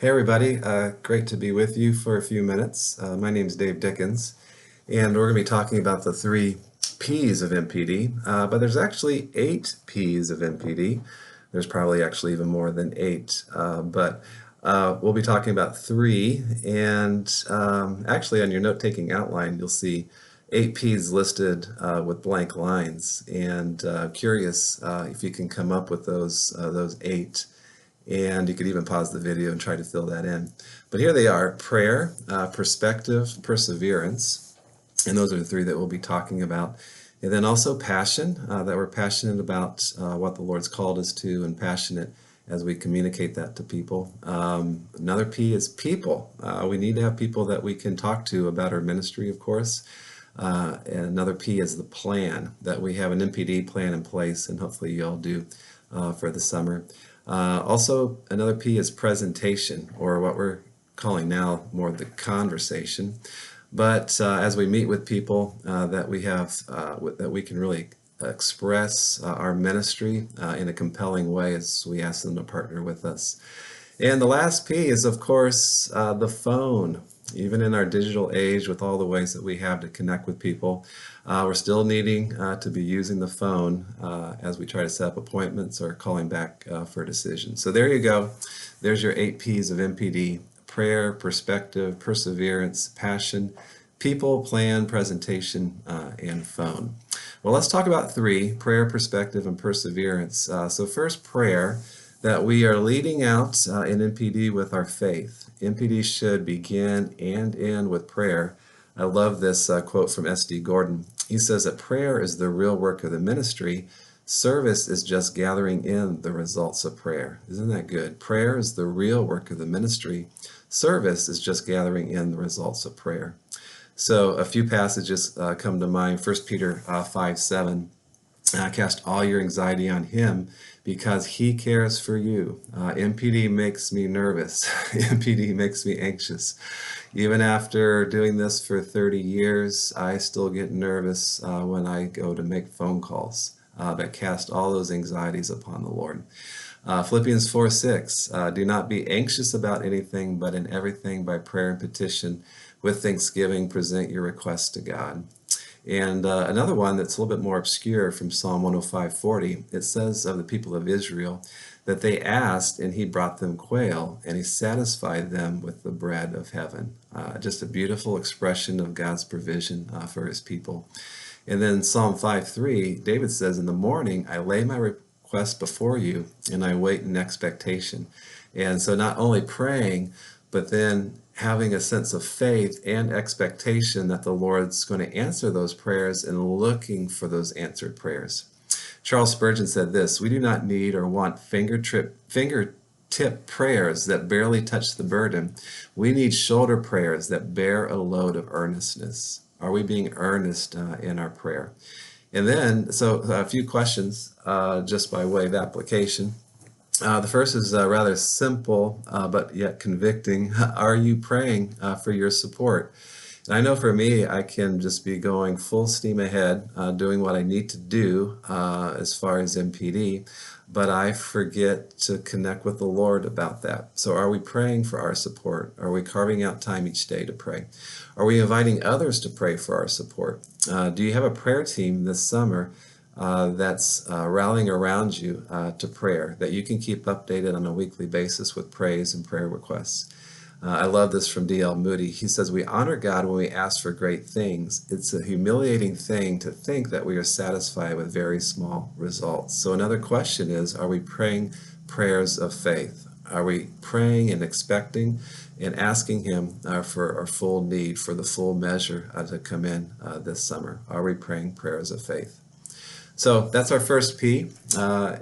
Hey everybody, great to be with you for a few minutes. My name is Dave Dickens, and we're going to be talking about the three P's of MPD, but there's actually 8 P's of MPD. There's probably actually even more than 8, but we'll be talking about 3, and actually on your note-taking outline you'll see 8 P's listed with blank lines, and curious if you can come up with those 8. And you could even pause the video and try to fill that in. But here they are: prayer, perspective, perseverance, and those are the 3 that we'll be talking about. And then also passion, that we're passionate about what the Lord's called us to, and passionate as we communicate that to people. Another P is people. We need to have people that we can talk to about our ministry, of course. And another P is the plan, that we have an MPD plan in place, and hopefully you all do for the summer. Also, another P is presentation, or what we're calling now more the conversation. But as we meet with people that we have, that we can really express our ministry in a compelling way as we ask them to partner with us. And the last P is, of course, the phone. Even in our digital age, with all the ways that we have to connect with people, we're still needing to be using the phone as we try to set up appointments or calling back for decisions. So there you go. There's your 8 P's of MPD: prayer, perspective, perseverance, passion, people, plan, presentation, and phone. Well, let's talk about 3: prayer, perspective, and perseverance. So first, prayer, that we are leading out in MPD with our faith. MPD should begin and end with prayer. I love this quote from S.D. Gordon. He says that prayer is the real work of the ministry. Service is just gathering in the results of prayer. Isn't that good? Prayer is the real work of the ministry. Service is just gathering in the results of prayer. So a few passages come to mind. 1 Peter 5:7. Cast all your anxiety on him because he cares for you. MPD makes me nervous. MPD makes me anxious. Even after doing this for 30 years, I still get nervous when I go to make phone calls. But cast all those anxieties upon the Lord. Philippians 4:6. Do not be anxious about anything, but in everything by prayer and petition, with thanksgiving, present your requests to God. And another one that's a little bit more obscure, from Psalm 105:40, it says of the people of Israel that they asked and he brought them quail, and he satisfied them with the bread of heaven. Just a beautiful expression of God's provision for his people. And then Psalm 5:3, David says, in the morning I lay my request before you, and I wait in expectation. And so not only praying, but then having a sense of faith and expectation that the Lord's going to answer those prayers, and looking for those answered prayers. Charles Spurgeon said this: we do not need or want fingertip prayers that barely touch the burden. We need shoulder prayers that bear a load of earnestness. Are we being earnest in our prayer? And then, so a few questions just by way of application. The first is rather simple, but yet convicting. Are you praying for your support? And I know for me, I can just be going full steam ahead, doing what I need to do as far as MPD, but I forget to connect with the Lord about that. So are we praying for our support? Are we carving out time each day to pray? Are we inviting others to pray for our support? Do you have a prayer team this summer that's rallying around you to prayer, that you can keep updated on a weekly basis with praise and prayer requests? I love this from D.L. Moody. He says, we honor God when we ask for great things. It's a humiliating thing to think that we are satisfied with very small results. So another question is, are we praying prayers of faith? Are we praying and expecting and asking him for our full need, for the full measure to come in this summer? Are we praying prayers of faith? So that's our first P,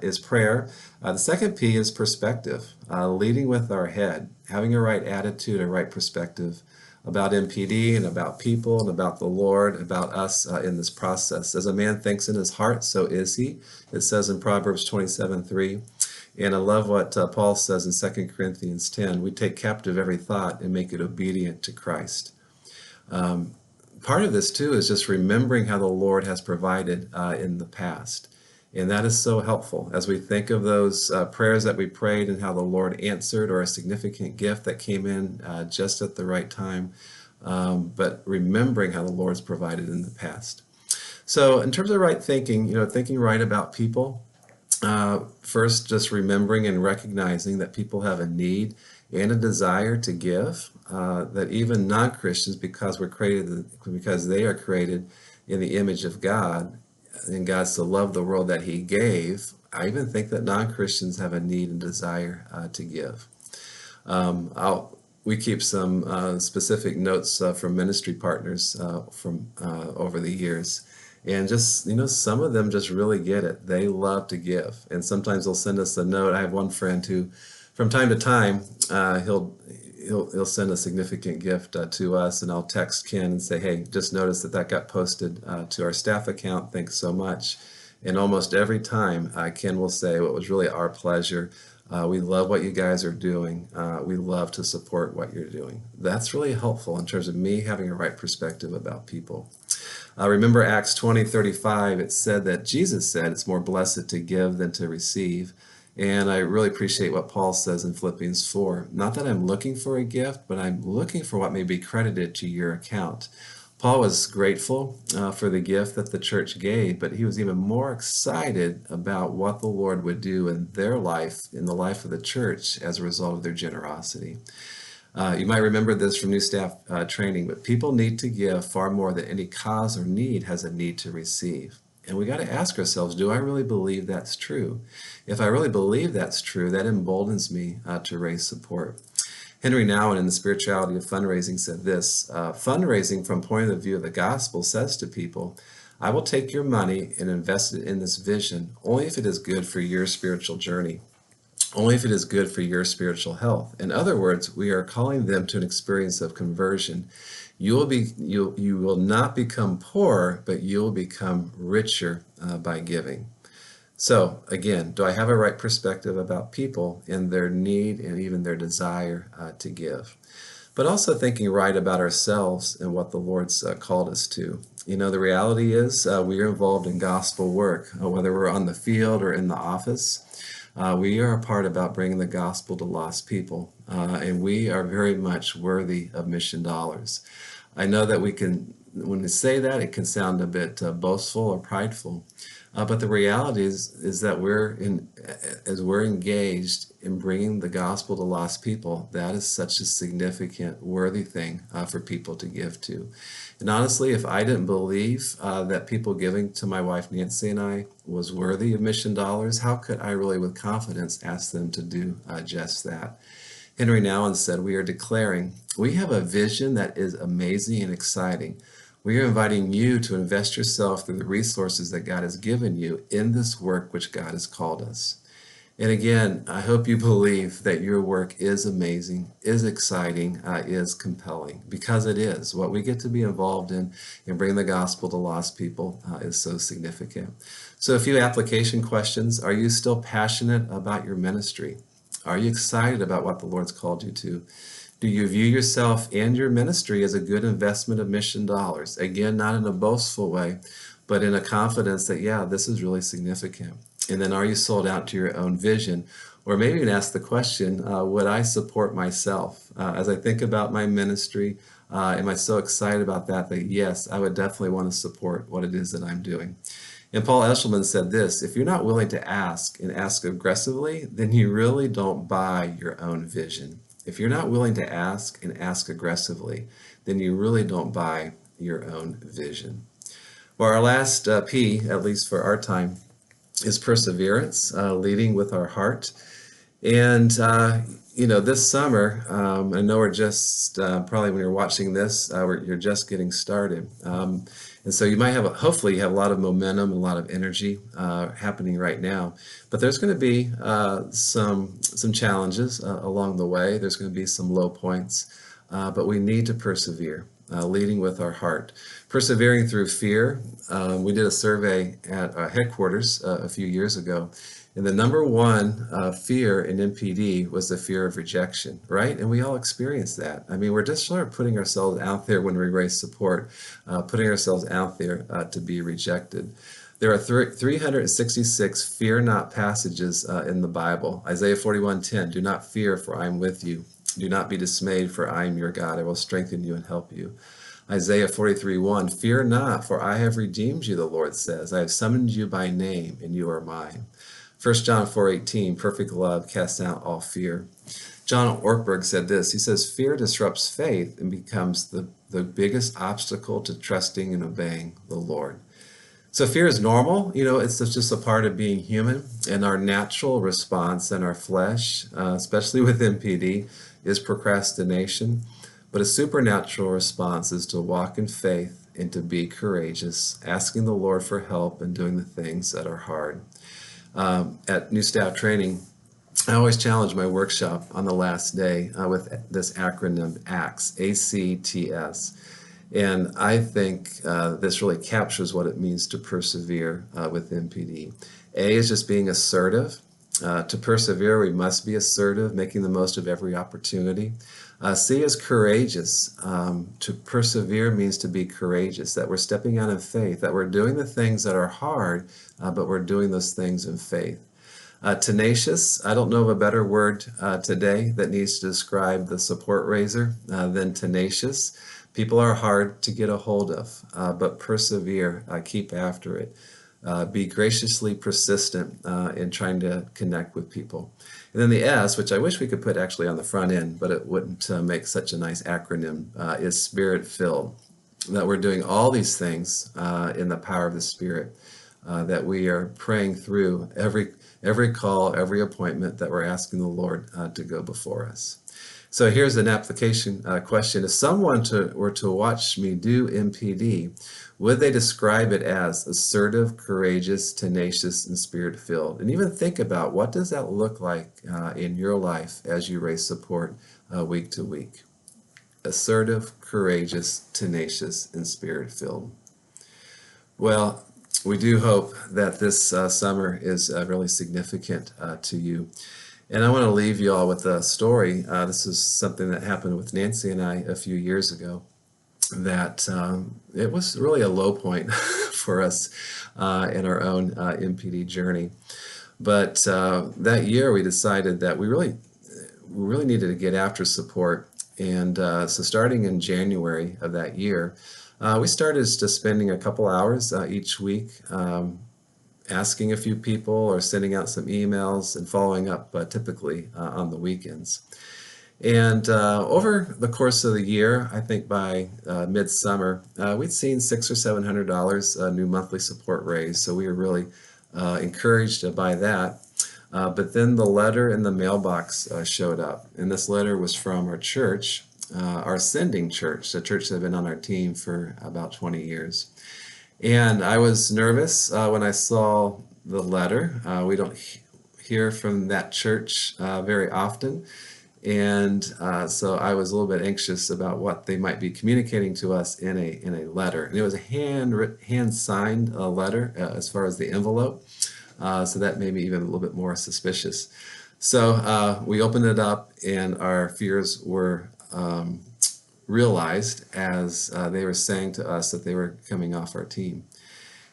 is prayer. The second P is perspective, leading with our head, having a right attitude, a right perspective about MPD and about people and about the Lord, about us in this process. As a man thinks in his heart, so is he. It says in Proverbs 27:3. And I love what Paul says in 2 Corinthians 10. We take captive every thought and make it obedient to Christ. Part of this too is just remembering how the Lord has provided in the past. And that is so helpful as we think of those prayers that we prayed and how the Lord answered, or a significant gift that came in just at the right time, but remembering how the Lord's provided in the past. So in terms of right thinking, thinking right about people, first, just remembering and recognizing that people have a need and a desire to give, that even non-Christians, because they are created in the image of God, and God so loved the world that he gave, I even think that non-Christians have a need and desire to give. We keep some specific notes from ministry partners from over the years. And just, some of them just really get it. They love to give. And sometimes they'll send us a note. I have one friend who, from time to time, he'll send a significant gift to us, and I'll text Ken and say, hey, just noticed that got posted to our staff account. Thanks so much. And almost every time, Ken will say, well, it was really our pleasure. We love what you guys are doing. We love to support what you're doing. That's really helpful in terms of me having a right perspective about people. Remember Acts 20:35, it said that Jesus said it's more blessed to give than to receive. And I really appreciate what Paul says in Philippians 4. Not that I'm looking for a gift, but I'm looking for what may be credited to your account. Paul was grateful for the gift that the church gave, but he was even more excited about what the Lord would do in their life, in the life of the church, as a result of their generosity. You might remember this from new staff training, but people need to give far more than any cause or need has a need to receive. And we got to ask ourselves, do I really believe that's true? If I really believe that's true, that emboldens me to raise support. Henry Nouwen, in The Spirituality of Fundraising, said this: fundraising from point of view of the gospel says to people, I will take your money and invest it in this vision only if it is good for your spiritual journey, only if it is good for your spiritual health. In other words, we are calling them to an experience of conversion. You will not become poor, but you will become richer by giving. So again, do I have a right perspective about people and their need and even their desire to give? But also thinking right about ourselves and what the Lord's called us to. The reality is we are involved in gospel work, whether we're on the field or in the office. We are a part about bringing the gospel to lost people, and we are very much worthy of mission dollars. I know that when we say that, it can sound a bit boastful or prideful, but the reality is that as we're engaged in bringing the gospel to lost people, that is such a significant, worthy thing for people to give to. And honestly, if I didn't believe that people giving to my wife Nancy and I was worthy of mission dollars, how could I really with confidence ask them to do just that? Henry Nouwen said, we are declaring, we have a vision that is amazing and exciting. We are inviting you to invest yourself through the resources that God has given you in this work which God has called us. And again, I hope you believe that your work is amazing, is exciting, is compelling, because it is. What we get to be involved in bringing the gospel to lost people is so significant. So a few application questions. Are you still passionate about your ministry? Are you excited about what the Lord's called you to? Do you view yourself and your ministry as a good investment of mission dollars? Again, not in a boastful way, but in a confidence that, yeah, this is really significant. And then are you sold out to your own vision? Or maybe you can ask the question, would I support myself? As I think about my ministry, am I so excited about that yes, I would definitely want to support what it is that I'm doing. And Paul Eshelman said this: if you're not willing to ask and ask aggressively, then you really don't buy your own vision. If you're not willing to ask and ask aggressively, then you really don't buy your own vision. Well, our last P, at least for our time, is perseverance, leading with our heart. And, this summer, I know we're just, probably when you're watching this, you're just getting started. And so you might hopefully you have a lot of momentum and a lot of energy happening right now. But there's going to be some challenges along the way. There's going to be some low points, but we need to persevere, leading with our heart. Persevering through fear. We did a survey at headquarters a few years ago, and the number one fear in MPD was the fear of rejection, right? And we all experience that. I mean, we're just sort of putting ourselves out there when we raise support, putting ourselves out there to be rejected. There are 366 fear not passages in the Bible. Isaiah 41:10, do not fear, for I am with you. Do not be dismayed, for I am your God. I will strengthen you and help you. Isaiah 43:1, fear not, for I have redeemed you, the Lord says. I have summoned you by name, and you are mine. 1 John 4:18, perfect love casts out all fear. John Ortberg said this. He says, fear disrupts faith and becomes the biggest obstacle to trusting and obeying the Lord. So fear is normal, it's just a part of being human, and our natural response in our flesh, especially with MPD, is procrastination. But a supernatural response is to walk in faith and to be courageous, asking the Lord for help and doing the things that are hard. At New Staff Training, I always challenge my workshop on the last day with this acronym ACTS, A-C-T-S. And I think this really captures what it means to persevere with MPD. A is just being assertive. To persevere, we must be assertive, making the most of every opportunity. C is courageous. To persevere means to be courageous, that we're stepping out in faith, that we're doing the things that are hard, but we're doing those things in faith. Tenacious, I don't know of a better word today that needs to describe the support raiser than tenacious. People are hard to get a hold of, but persevere, keep after it. Be graciously persistent in trying to connect with people. And then the S, which I wish we could put actually on the front end, but it wouldn't make such a nice acronym, is Spirit-filled. That we're doing all these things in the power of the Spirit, that we are praying through every call, every appointment, that we're asking the Lord to go before us. So here's an application question. If someone were to watch me do MPD, would they describe it as assertive, courageous, tenacious, and spirit-filled? And even think about, what does that look like in your life as you raise support week to week? Assertive, courageous, tenacious, and spirit-filled. Well, we do hope that this summer is really significant to you. And I want to leave you all with a story. This is something that happened with Nancy and I a few years ago, that it was really a low point for us in our own MPD journey. But that year we decided that we really needed to get after support. And so starting in January of that year, we started just spending a couple hours each week asking a few people or sending out some emails and following up typically on the weekends. And over the course of the year, I think by midsummer, we'd seen $600 or $700 new monthly support raised. So we were really encouraged by that. But then the letter in the mailbox showed up, and this letter was from our church, our sending church, the church that had been on our team for about 20 years. And I was nervous when I saw the letter. We don't hear from that church very often. And so I was a little bit anxious about what they might be communicating to us in a letter. And it was a hand-signed letter as far as the envelope. So that made me even a little bit more suspicious. So we opened it up, and our fears were realized as they were saying to us that they were coming off our team.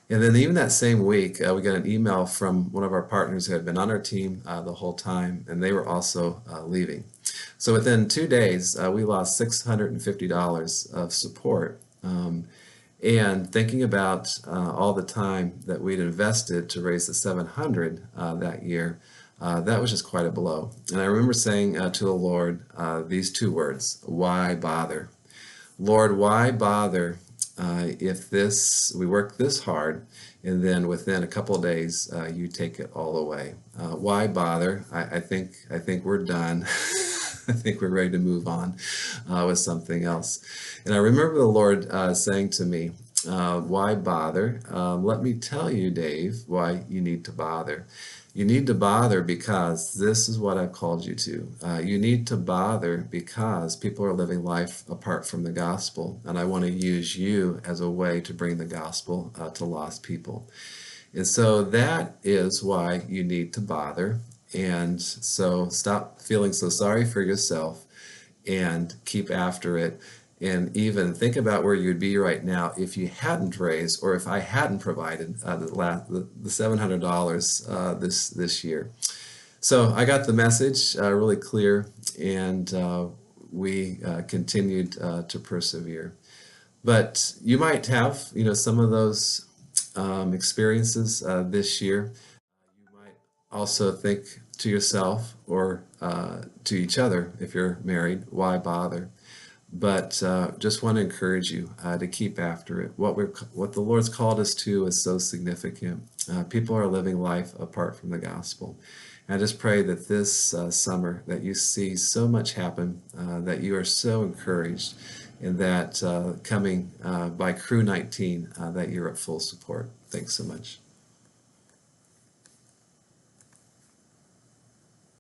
And then even that same week, we got an email from one of our partners who had been on our team the whole time, and they were also leaving. So within 2 days, we lost $650 of support. And thinking about all the time that we'd invested to raise the $700 that year, that was just quite a blow. And I remember saying to the Lord these two words: why bother? Lord, why bother if we work this hard and then within a couple of days you take it all away? Why bother? I think we're done. I think we're ready to move on with something else. And I remember the Lord saying to me, why bother? Let me tell you, Dave, why you need to bother. You need to bother because this is what I've called you to. You need to bother because people are living life apart from the gospel, and I want to use you as a way to bring the gospel to lost people. And so that is why you need to bother. And so stop feeling so sorry for yourself and keep after it. and even think about where you'd be right now if you hadn't raised, or if I hadn't provided the $700 this year. So I got the message really clear, and we continued to persevere. But you might have, some of those experiences this year. You might also think to yourself, or to each other, if you're married, why bother? But just want to encourage you to keep after it. What the Lord's called us to is so significant. People are living life apart from the gospel. And I just pray that this summer that you see so much happen, that you are so encouraged, and that coming by Crew 19, that you're at full support. Thanks so much.